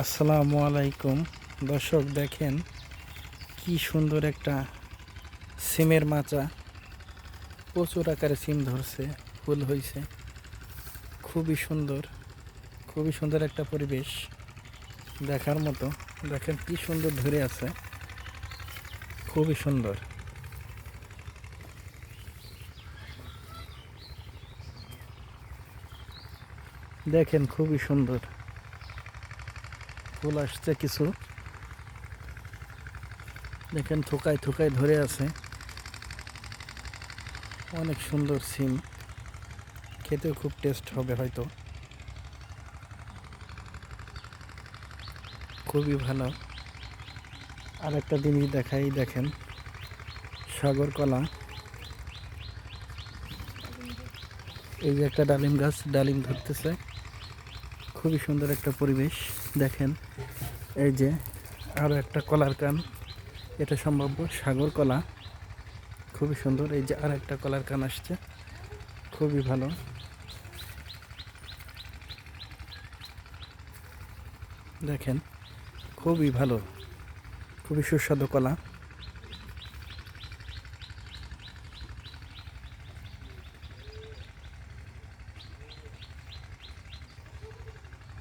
আসসালামু আলাইকুম। দর্শক দেখেন কি সুন্দর একটা সিমের মাচা, প্রচুর আকারে সিম ধরছে, ফুল হয়েছে। খুবই সুন্দর, খুবই সুন্দর একটা পরিবেশ দেখার মতো। দেখেন কি সুন্দর ধরে আছে, খুবই সুন্দর। দেখেন খুবই সুন্দর ফুল আসছে কিছু। দেখেন থোকায় থোকায় ধরে আছে, অনেক সুন্দর সিম। খেতেও খুব টেস্ট হবে হয়তো, খুবই ভালো। আর একটা জিনিস দেখাই, দেখেন সাগর কলা। এই যে একটা ডালিম গাছ, ডালিম ধরতেছে। খুবই সুন্দর একটা পরিবেশ। দেখেন এই যে আরও একটা কলার কান, এটা সম্ভাব্য সাগর কলা। খুবই সুন্দর। এই যে আর একটা কলার কান আসছে, খুবই ভালো। দেখেন খুবই ভালো, খুবই সুস্বাদু কলা।